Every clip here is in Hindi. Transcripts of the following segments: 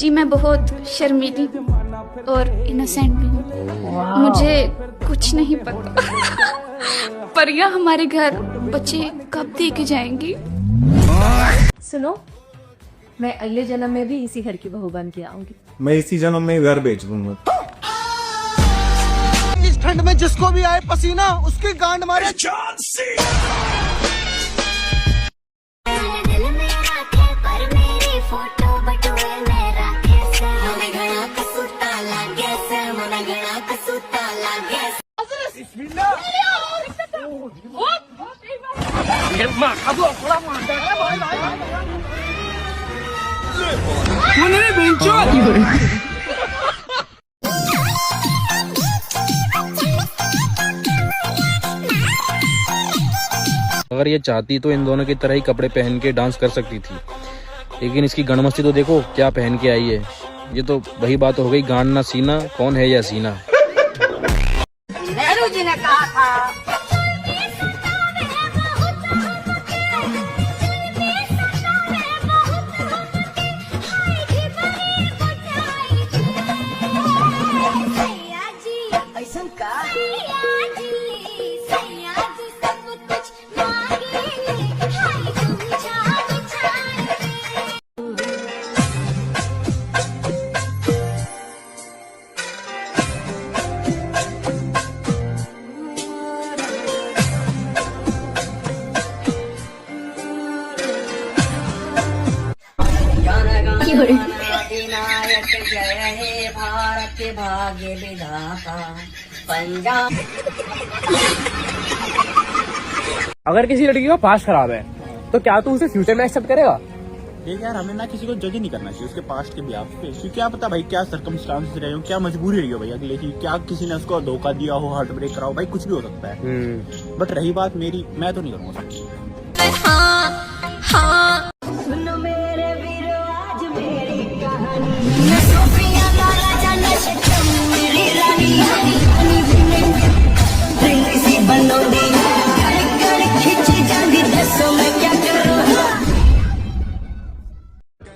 जी मैं बहुत शर्मीली और इनोसेंट भी हूँ। मुझे कुछ नहीं पता। पर यह हमारे घर बच्चे कब दे के जाएंगी? सुनो, मैं अगले जन्म में भी इसी घर की बहू बन के आऊंगी। मैं इसी जन्म में घर बेच दूंगा। इस ठंड में जिसको भी आए पसीना उसकी गांड मारे। अगर ये चाहती तो इन दोनों की तरह ही कपड़े पहन के डांस कर सकती थी, लेकिन इसकी गणमस्ती तो देखो क्या पहन के आई है। ये तो वही बात हो गई, गांड ना सीना, कौन है यह सीना। नेहरू जी ने कहा था अधिनायक जय हे भारत भाग्य विधाता पंजाब। अगर किसी लड़की का पास्ट खराब है तो क्या तू उसे फ्यूचर में एक्सेप्ट करेगा? देख यार, हमें ना किसी को जज ही नहीं करना चाहिए उसके पास्ट के बिहाफ पे, क्योंकि क्या पता भाई क्या सर्कमस्टांसेस रहे हो, क्या मजबूरी रही हो भाई अगले की, क्या किसी ने उसको धोखा दिया हो, हार्ट ब्रेक करा हो, भाई कुछ भी हो सकता है। बट रही बात मेरी, मैं तो नहीं करूँगा।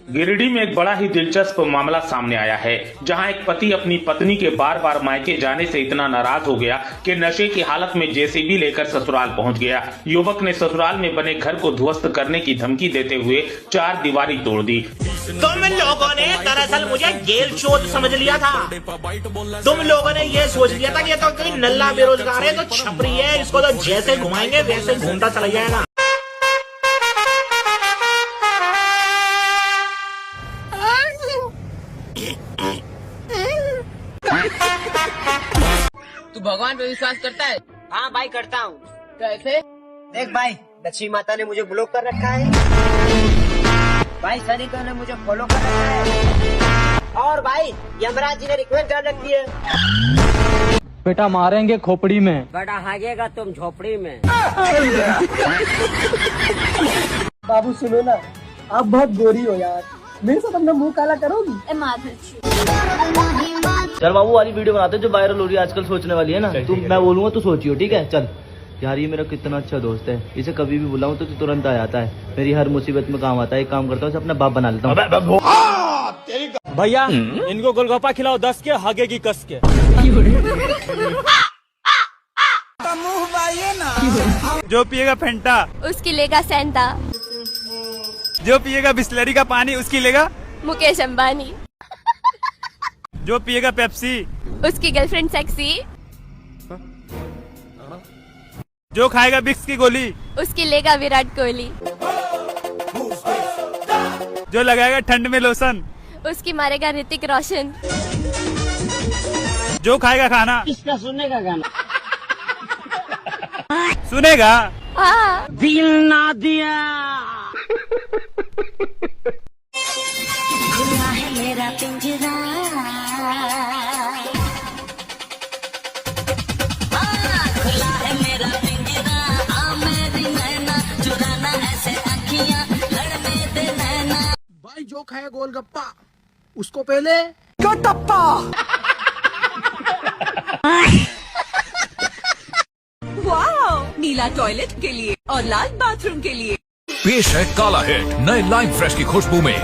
गिरिडीह में एक बड़ा ही दिलचस्प मामला सामने आया है, जहां एक पति अपनी पत्नी के बार बार मायके जाने से इतना नाराज हो गया कि नशे की हालत में जेसीबी लेकर ससुराल पहुंच गया। युवक ने ससुराल में बने घर को ध्वस्त करने की धमकी देते हुए 4 दीवारी तोड़ दी। तुम लोगों ने दरअसल मुझे जेल चोर समझ लिया था। तुम लोगों ने ये सोच लिया था कि ये तो कोई नल्ला बेरोजगार है, तो छपरी है, इसको तो जैसे घुमाएंगे वैसे घूमता चला जाएगा। तू भगवान पे विश्वास करता है? हाँ भाई करता हूँ। कैसे? देख भाई, लक्ष्मी माता ने मुझे ब्लॉक कर रखा है, भाई सैनिकों ने मुझे फॉलो कर रखा है, और भाई यमराज जी ने रिक्वेस्ट डाल रखी है। बेटा मारेंगे खोपड़ी में, बड़ा हागेगा तुम झोपड़ी में। बाबू सुनो ना, आप बहुत गोरी हो यार, मेरे साथ अपना मुंह काला करोगी? चल बाबू वाली वीडियो बनाते जो वायरल हो रही है आजकल, सोचने वाली है ना तू। मैं बोलूंगा तू सोचियो, ठीक है? चल यार, ये मेरा कितना अच्छा दोस्त है, इसे कभी भी बुलाऊं तो तुरंत आ जाता है, मेरी हर मुसीबत में काम आता है। एक काम करता हूँ, अपना बाप बना लेता हूँ। भैया इनको गोलगप्पा खिलाओ 10 के, हागे की कस के। जो पिएगा फेंटा उसकी लेगा सेंटा, जो पिएगा बिस्लरी का पानी उसकी लेगा मुकेश अंबानी, जो पिएगा पेप्सी उसकी गर्लफ्रेंड सेक्सी, जो खाएगा बिक्स की गोली उसकी लेगा विराट कोहली, जो लगाएगा ठंड में लोशन उसकी मारेगा ऋतिक रोशन, जो खाएगा खाना इसका सुनने का गाना सुनेगा। हाँ। दिल ना दिया है मेरा पिंजरा, खुला है मेरा पिंजरा, आ मेरी नैना चुराना ऐसे आँखियाँ लड़ने दे नैना। भाई जो खाए गोलगप्पा उसको पहले टप्पा। वाह, नीला टॉयलेट के लिए और लाल बाथरूम के लिए पेश है काला हिट नए लाइम फ्रेश की खुशबू में।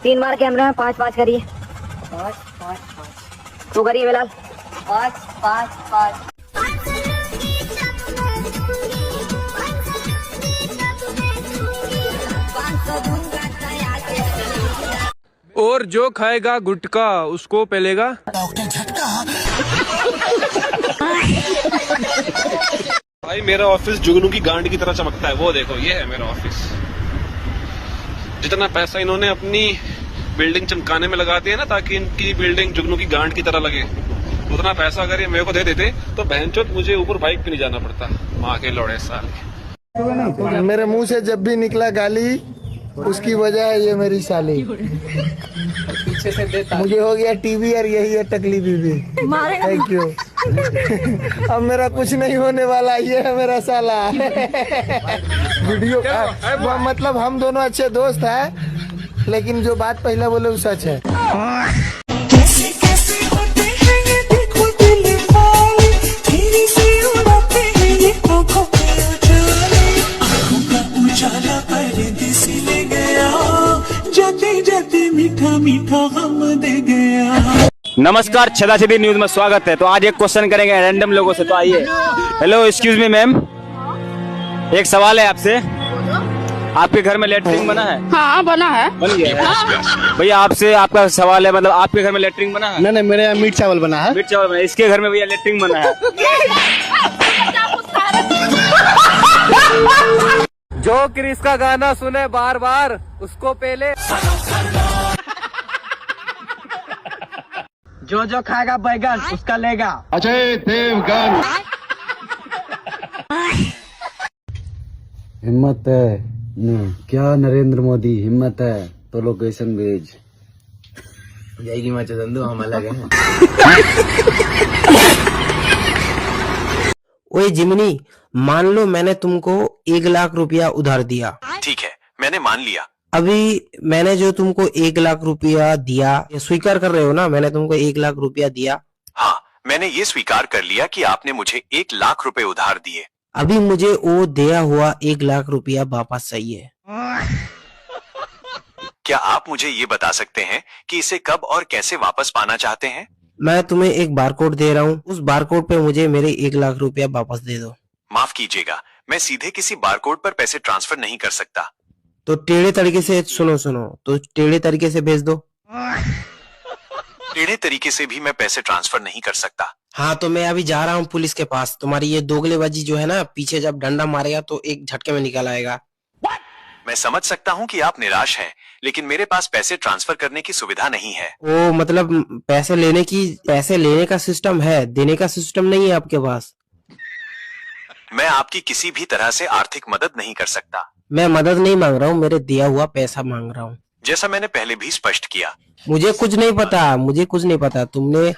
तीन मार कैमरा है, 5-5 करिए। 5-5-5 तो करिए बिलाल। 5-5-5 और जो खाएगा गुटखा उसको पेलेगा। भाई मेरा ऑफिस जुगनू की गांड की तरह चमकता है, वो देखो ये है मेरा ऑफिस। जितना पैसा इन्होंने अपनी बिल्डिंग चमकाने में लगा दिया ना ताकि इनकी बिल्डिंग जुगनू की गांड की तरह लगे, उतना पैसा अगर ये मेरे को दे देते तो बहनचोद मुझे ऊपर बाइक पे नहीं जाना पड़ता। माँ के लौड़े साले। मेरे मुंह से जब भी निकला गाली उसकी वजह है ये मेरी साली। पीछे से देता मुझे हो गया टीवी और यही है टकली बीबी। Thank you. अब मेरा कुछ नहीं होने वाला, ये है मेरा साला। वीडियो मतलब हम दोनों अच्छे दोस्त हैं, लेकिन जो बात पहले बोले वो सच है। नमस्कार, छदाछदी न्यूज में स्वागत है। तो आज एक क्वेश्चन करेंगे रैंडम लोगों से। तो आइए। हेलो, एक्सक्यूज मी मैम, एक सवाल है आपसे। आपके घर में लेटरिन बना है? हाँ बना है। बन गया? भैया आपसे आपका सवाल है, मतलब आपके घर में लेटरिन बना है? नहीं, मेरे यहाँ मीट चावल बना है। मीट चावल बना है। इसके घर में भैया लेटरिन बना है। जो क्रिस का गाना सुने बार बार उसको पेले। जो जो खाएगा बैगन उसका लेगा। अजय देवगन। हिम्मत है क्या नरेंद्र मोदी? हिम्मत है तो लोकेशन भेज जाएगी। मैं चंदू हम अलग हैं। ओए जिमनी, मान लो मैंने तुमको 1 लाख रुपया उधार दिया। ठीक है, मैंने मान लिया। अभी मैंने जो तुमको 1 लाख रुपया दिया, ये स्वीकार कर रहे हो ना? मैंने तुमको 1 लाख रुपया दिया। हाँ, मैंने ये स्वीकार कर लिया कि आपने मुझे 1 लाख रुपए उधार दिए। अभी मुझे वो दिया हुआ 1 लाख रुपया वापस चाहिए। क्या आप मुझे ये बता सकते हैं कि इसे कब और कैसे वापस पाना चाहते हैं? मैं तुम्हें एक बारकोड दे रहा हूँ, उस बारकोड पे मुझे मेरे 1 लाख रुपया वापस दे दो। माफ कीजिएगा, मैं सीधे किसी बारकोड पर पैसे ट्रांसफर नहीं कर सकता। तो टेढ़े तरीके से सुनो, तो टेढ़े तरीके से भेज दो। टेढ़े तरीके से भी मैं पैसे ट्रांसफर नहीं कर सकता। हाँ, तो मैं अभी जा रहा हूँ पुलिस के पास। तुम्हारी ये दोगलेबाजी जो है ना, पीछे जब डंडा मारेगा तो एक झटके में निकल आएगा। मैं समझ सकता हूँ कि आप निराश हैं, लेकिन मेरे पास पैसे ट्रांसफर करने की सुविधा नहीं है। ओ मतलब पैसे लेने का सिस्टम है, देने का सिस्टम नहीं है आपके पास। मैं आपकी किसी भी तरह से आर्थिक मदद नहीं कर सकता। मैं मदद नहीं मांग रहा हूँ, मेरे दिया हुआ पैसा मांग रहा हूँ। जैसा मैंने पहले भी स्पष्ट किया। मुझे कुछ नहीं पता। तुमने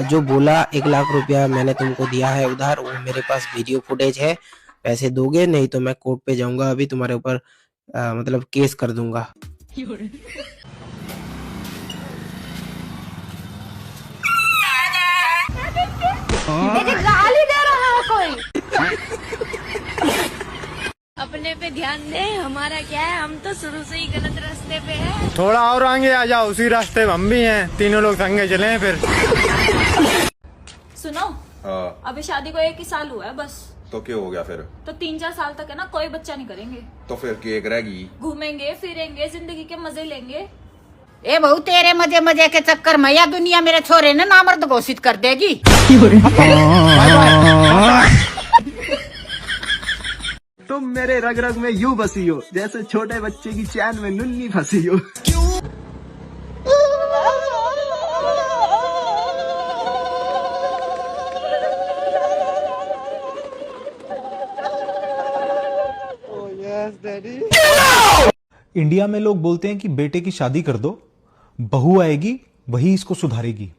जो बोला 1 लाख रुपया मैंने तुमको दिया है उधार, वो मेरे पास वीडियो फुटेज है। पैसे दोगे, नहीं तो मैं कोर्ट पे जाऊंगा। अभी तुम्हारे ऊपर मतलब केस कर दूंगा। गाली दे रहा है कोई। अपने पे ध्यान दे, हमारा क्या है, हम तो शुरू से ही गलत रास्ते पे हैं। थोड़ा और आगे आ जाओ, उसी रास्ते में हम भी हैं। तीनों लोग संगे चले हैं फिर। सुनो, अभी शादी को 1 ही साल हुआ है बस। तो क्या हो गया फिर? तो 3-4 साल तक है ना, कोई बच्चा नहीं करेंगे। तो फिर केक रहेगी, घूमेंगे फिरेंगे, जिंदगी के मजे लेंगे। ए बहू, तेरे मजे के चक्कर में या दुनिया मेरे छोरे ने नामर्द घोषित कर देगी। तुम मेरे रग रग में यूं बसी हो जैसे छोटे बच्चे की चैन में नुन्नी फंसी हो। इंडिया में लोग बोलते हैं कि बेटे की शादी कर दो, बहू आएगी वही इसको सुधारेगी।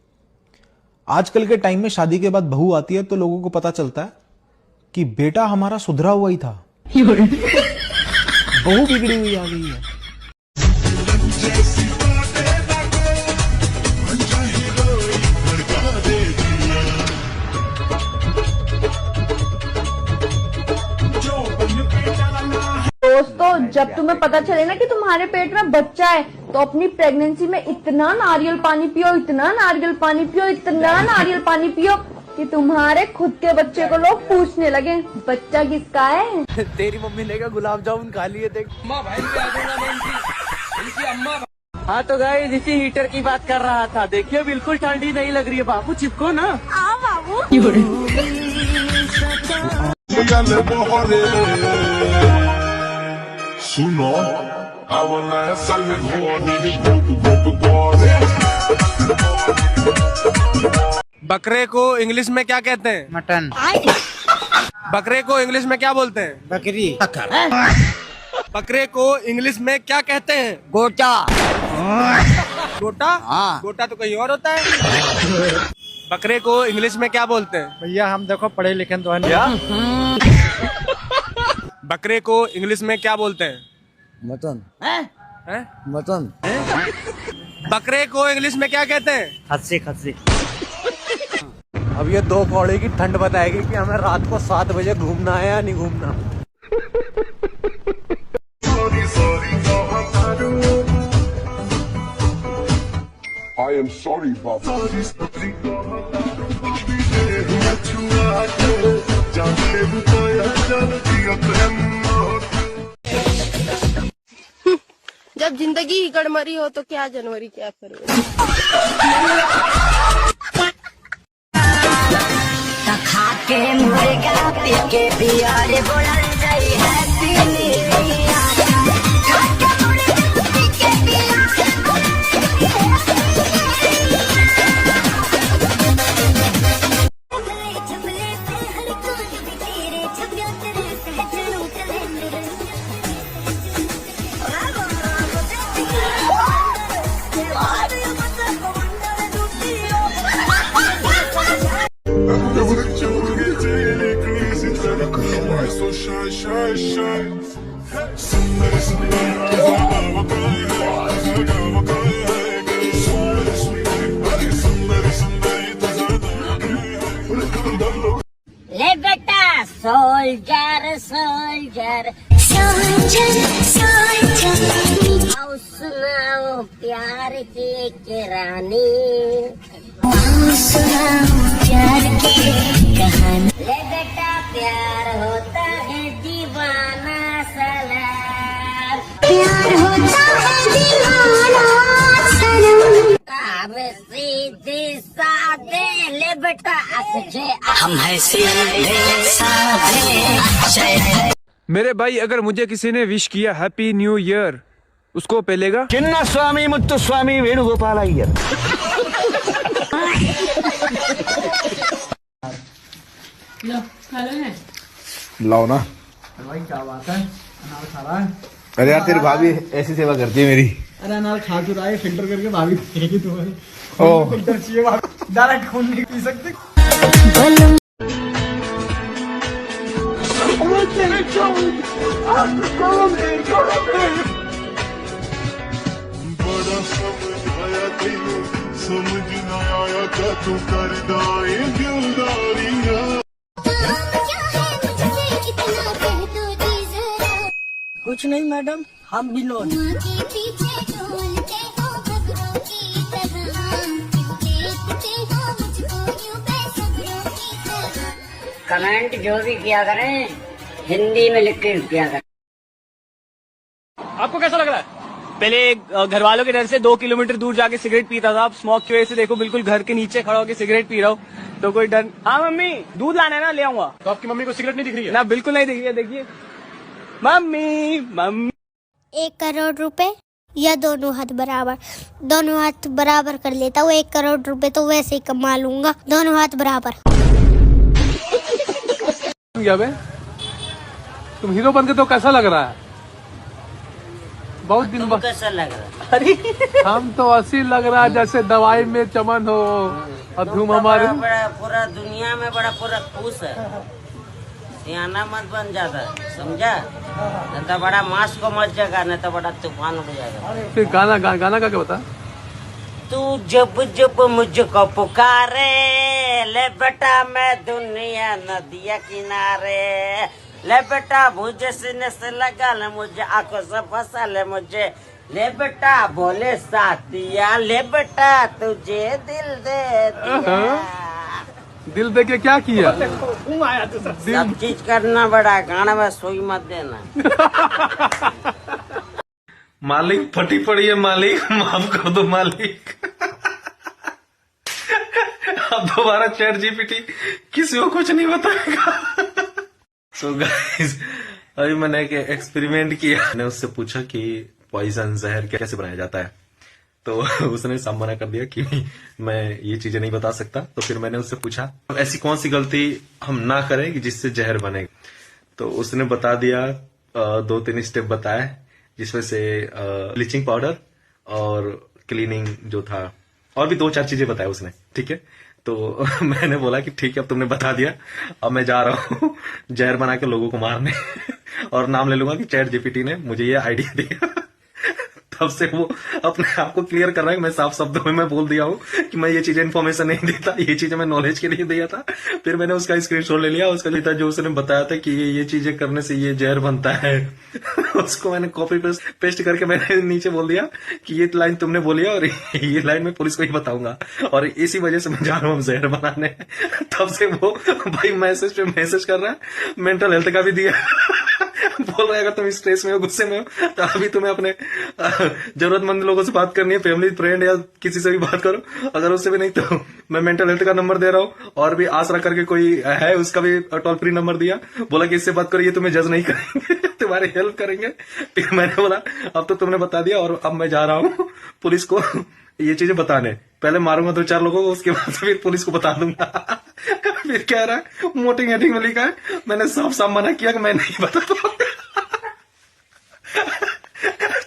आजकल के टाइम में शादी के बाद बहू आती है तो लोगों को पता चलता है कि बेटा हमारा सुधरा हुआ ही था, बहू बिगड़ी हुई आ गई है। दोस्तों, जब तुम्हें पता चले ना कि तुम्हारे पेट में बच्चा है तो अपनी प्रेगनेंसी में इतना नारियल पानी पियो, इतना नारियल पानी पियो, इतना नारियल पानी पियो कि तुम्हारे खुद के बच्चे को लोग पूछने लगे बच्चा किसका है। तेरी मम्मी ने क्या गुलाब जामुन खा लिए देख। हाँ तो गाइस इसी हीटर की बात कर रहा था। देखिए बिल्कुल ठंडी नहीं लग रही है। बाबू चिपको ना। बाबू सुनो बकरे को इंग्लिश में क्या कहते हैं? मटन। बकरे को इंग्लिश में क्या बोलते हैं? बकरी। बकरे को इंग्लिश में क्या कहते हैं? गोटा। गोटा? हाँ। गोटा तो कहीं और होता है। बकरे को इंग्लिश में क्या बोलते हैं? भैया हम देखो पढ़े लिखे तो है। बकरे को इंग्लिश में क्या बोलते हैं? मटन। हैं? मटन। बकरे को इंग्लिश में क्या कहते हैं? खस्सी। खस्सी। अब ये 2 कौड़े की ठंड बताएगी कि हमें रात को 7 बजे घूमना है या नहीं घूमना। I am sorry, Baba. जब जिंदगी ही गड़मरी हो तो क्या जनवरी क्या फरवरी। खा के मुर्गा पी के बियारे बोलल जाई happy new year. So shy, shy, shy. ले बेटा सोल्जर सोल्जर आओ सुनाओ प्यार की रानी। सुनाओ प्यार की कहानी। ले बेटा प्यार होता है दीवाना सलाम। प्यार होता है दीवाना सलाम। सीधे साधे ले बेटा हम है सीधे साधे। मेरे भाई अगर मुझे किसी ने विश किया हैप्पी न्यू ईयर उसको पेलेगा? चिन्ना स्वामी मुत्तु स्वामी वेणुगोपाल अय्यर। लाओ ना भाई क्या बात है, अनार खा रहा है। अरे यार तेरी भाभी ऐसी सेवा करती है मेरी। अरे अनार खा तो रहा है, फिल्टर करके भाभी देगी तुम्हारी। ओह फिल्टर चाहिए भाभी, डायरेक्ट खून नहीं पी सकते। बड़ा समझ आया तेनू, समझ ना आया क्या तू करदा ए दिलदारियां। कुछ नहीं मैडम, हम भी लोग कमेंट जो भी किया करें हिंदी में लिख के किया करें। आपको कैसा लग रहा है? पहले घर वालों के डर से 2 किलोमीटर दूर जाके सिगरेट पीता था। अब स्मोक की वजह से देखो बिल्कुल घर के नीचे खड़ा होकर सिगरेट पी रहा हूँ, तो कोई डर। हाँ मम्मी दूध लाना है ना, ले आऊंगा। तो आपकी मम्मी को सिगरेट नहीं दिख रही है? ना बिल्कुल नहीं दिख रही है। देखिए मम्मी मम्मी 1 करोड़ रुपए या दोनों हाथ बराबर? दोनों हाथ बराबर कर लेता हूँ। 1 करोड़ रुपए तो वैसे ही कमा लूंगा, दोनों हाथ बराबर। क्या बे? तुम हीरो बन के तो कैसा लग रहा है? बहुत दिन बाद कैसा लग रहा है? अरे हम तो ऐसी लग रहा है जैसे दवाई में चमन हो और धूम हमारे। पूरा दुनिया में बड़ा पूरा खुश है। सियाना मत बन जाता, समझा? नहीं तो बड़ा मास को मच जाएगा, नहीं तो बड़ा तूफान उड़ जाएगा। फिर गाना गाना का क्या बता? तू जब जब मुझको पुकारे ले बेटा मैं दुनिया नदिया किनारे। ले बेटा मुझे सीने से लगा ले, मुझे आंखों से फंसा ले मुझे, ले बेटा बोले साथिया, ले बेटा तुझे दिल दे दिया। दिल दे के क्या किया? सब चीज करना बड़ा, गाना में सोई मत देना। मालिक फटी पड़ी है मालिक, माफ कर दो मालिक। अब दोबारा चैट जीपीटी किसी को कुछ नहीं बताएगा। सो गाइस, अभी मैंने एक एक्सपेरिमेंट किया। मैंने उससे पूछा कि पॉइजन जहर कैसे बनाया जाता है, तो उसने साफ मना कर दिया कि मैं ये चीजें नहीं बता सकता। तो फिर मैंने उससे पूछा ऐसी कौन सी गलती हम ना करें कि जिससे जहर बने, तो उसने बता दिया 2-3 स्टेप बताए, जिसमें से ब्लीचिंग पाउडर और क्लीनिंग जो था, और भी 2-4 चीजें बताया उसने। ठीक है, तो मैंने बोला कि ठीक है अब तुमने बता दिया, अब मैं जा रहा हूँ जहर बना के लोगों को मारने। और नाम ले लूंगा कि चैट जीपीटी ने मुझे ये आइडिया दिया। तब से वो अपने आप को क्लियर कर रहा है कि मैं साफ शब्दों में मैं बोल दिया हूँ कि मैं ये चीजें इन्फॉर्मेशन नहीं देता, ये चीजें मैं नॉलेज के लिए दिया था। फिर मैंने उसका स्क्रीनशॉट ले लिया, उसका था जो उसने बताया था कि ये चीजें करने से ये जहर बनता है। उसको मैंने कॉपी पेस्ट करके मैंने नीचे बोल दिया कि ये लाइन तुमने बोली है और ये लाइन मैं पुलिस को ही बताऊंगा, और इसी वजह से मैं जा रहा हूँ जहर बनाने। तब से वो भाई मैसेज पे मैसेज कर रहा है, मेंटल हेल्थ का भी दिया। बोल रहा है अगर तुम स्ट्रेस में हो, गुस्से में हो, तो अभी तुम्हें अपने जरूरतमंद लोगों से बात करनी है, फैमिली फ्रेंड या किसी से भी बात करो, अगर उससे भी नहीं तो मैं मेंटल हेल्थ का नंबर दे रहा हूँ। और भी आसरा करके कोई है, उसका भी टोल फ्री नंबर दिया, बोला कि इससे बात करो, ये तुम्हें जज नहीं करेंगे, तुम्हारी हेल्प करेंगे। फिर मैंने बोला अब तो तुमने बता दिया और अब मैं जा रहा हूँ पुलिस को ये चीजें बताने। पहले मारूंगा 2-4 लोगों को, उसके बाद फिर पुलिस को बता दूंगा। फिर कह रहा है मोटिंग हेडिंग में लिखा है, मैंने साफ साफ मना किया कि मैं नहीं बताता।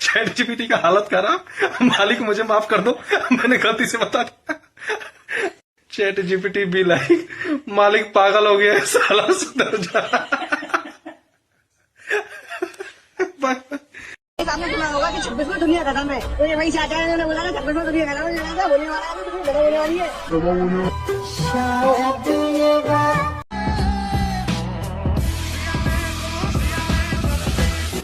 चैट जीपीटी का हालत खराब, मालिक मुझे माफ कर दो, मैंने गलती से बता दिया। चैट जीपीटी भी लाइक मालिक पागल हो गया है, साला सुधर जा। आपने सुना होगा कि 26वां दुनिया खत्म है, तो ये वही चाचा ने बोला ना 26वां दुनिया खत्म होने वाला है, तो तुम्हें होने वाली है।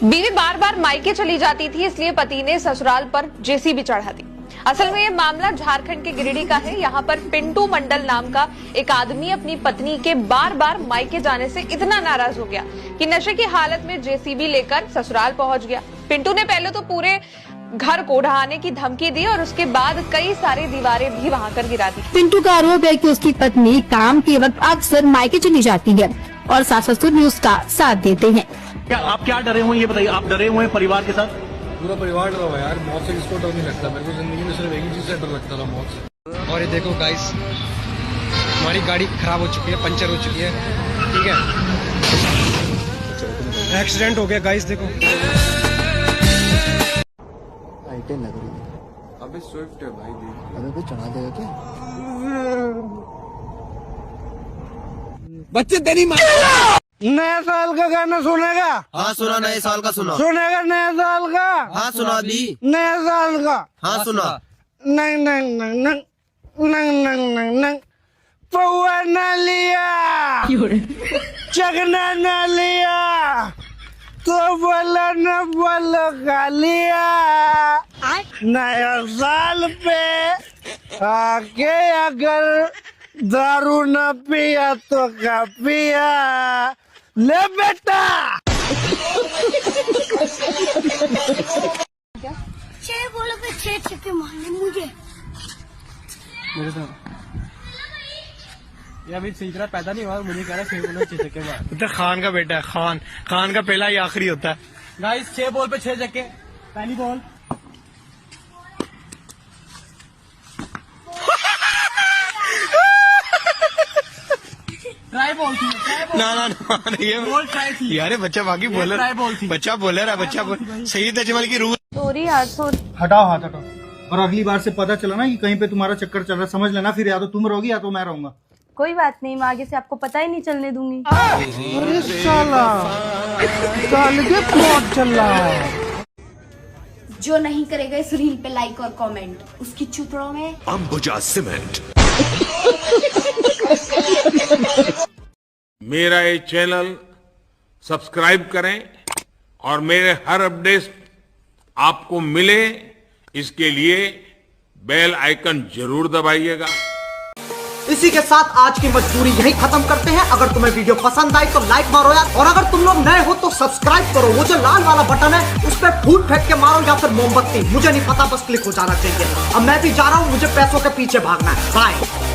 बीवी बार बार मायके चली जाती थी, इसलिए पति ने ससुराल पर जेसीबी चढ़ा दी। असल में ये मामला झारखंड के गिरिडीह का है। यहाँ पर पिंटू मंडल नाम का एक आदमी अपनी पत्नी के बार बार मायके जाने से इतना नाराज हो गया कि नशे की हालत में जेसीबी लेकर ससुराल पहुंच गया। पिंटू ने पहले तो पूरे घर को ढहाने की धमकी दी और उसके बाद कई सारी दीवारें भी वहां कर गिरा दी। पिंटू का आरोप है कि उसकी पत्नी काम के वक्त अक्सर मायके चली जाती है और सास ससुर भी उसका साथ देते हैं। क्या आप क्या डरे हुए ये बताइए, आप डरे हुए हैं परिवार के साथ? पूरा परिवार डरा हुआ है यार, मौत से किसको डर नहीं लगता, मेरे को जिंदगी में सिर्फ एक ही चीज से डर लगता था, मौत से। और ये देखो गाइस, हमारी गाड़ी खराब हो चुकी है, पंचर हो चुकी है, ठीक है, एक्सीडेंट हो गया गाइस, देखो। आइटम लग रही है, अबे स्विफ्ट है भाई, देख अबे कुछ चढ़ा देगा क्या? बच्चे तेरी माँ। नया साल का गाना सुनेगा? हाँ सुना, नए साल का सुना। सुनेगा नया साल का? हाँ सुना दी। नया साल का? हाँ सुना। नंग नंग नंग नंग नंग नंग नंग नंग पौआ न लिया, चगना न लिया, तो बोला न बोलो खा लिया। नया साल पे आके अगर दारू न पिया तो क्या पिया, ले बेटा। 6 बॉलों पे 6 छक्के मारने मुझे। मेरे तो ये अभी सही तरह पैदा नहीं हुआ, मुझे कह रहा 6 बॉलों पे 6 छक्के मार। तो खान का बेटा है, खान का पहला ही आखिरी होता है। गाइस 6 बॉल पे 6 छक्के, पहली बॉल। ट्राई बॉल थी, ना ये बॉल ट्राई थी यार, बच्चा बाकी बॉलर, बच्चा बॉलर है, बच्चा सही अजमल की रूह। सॉरी यार, सॉरी। हटाओ हाथ हटाओ, और अगली बार से पता चला ना कि कहीं पे तुम्हारा चक्कर चल रहा है, समझ लेना, फिर या तो तुम रहोगी या तो मैं रहूंगा। कोई बात नहीं, मैं आगे से आपको पता ही नहीं चलने दूंगी। अरे साला, साल के प्लॉट चल रहा है। जो नहीं करेगा इस रील पे लाइक और कमेंट, उसकी चुतड़ों में अंबुजा सीमेंट। मेरा ये चैनल सब्सक्राइब करें और मेरे हर अपडेट आपको मिले इसके लिए बेल आइकन जरूर दबाइएगा। इसी के साथ आज की मजबूरी यही खत्म करते हैं। अगर तुम्हें वीडियो पसंद आई तो लाइक मारो यार, और अगर तुम लोग नए हो तो सब्सक्राइब करो। वो जो लाल वाला बटन है उस पर फूल फेंक के मारो या फिर मोमबत्ती, मुझे नहीं पता, बस क्लिक हो जाना चाहिए। अब मैं भी जा रहा हूँ, मुझे पैसों के पीछे भागना है। बाय।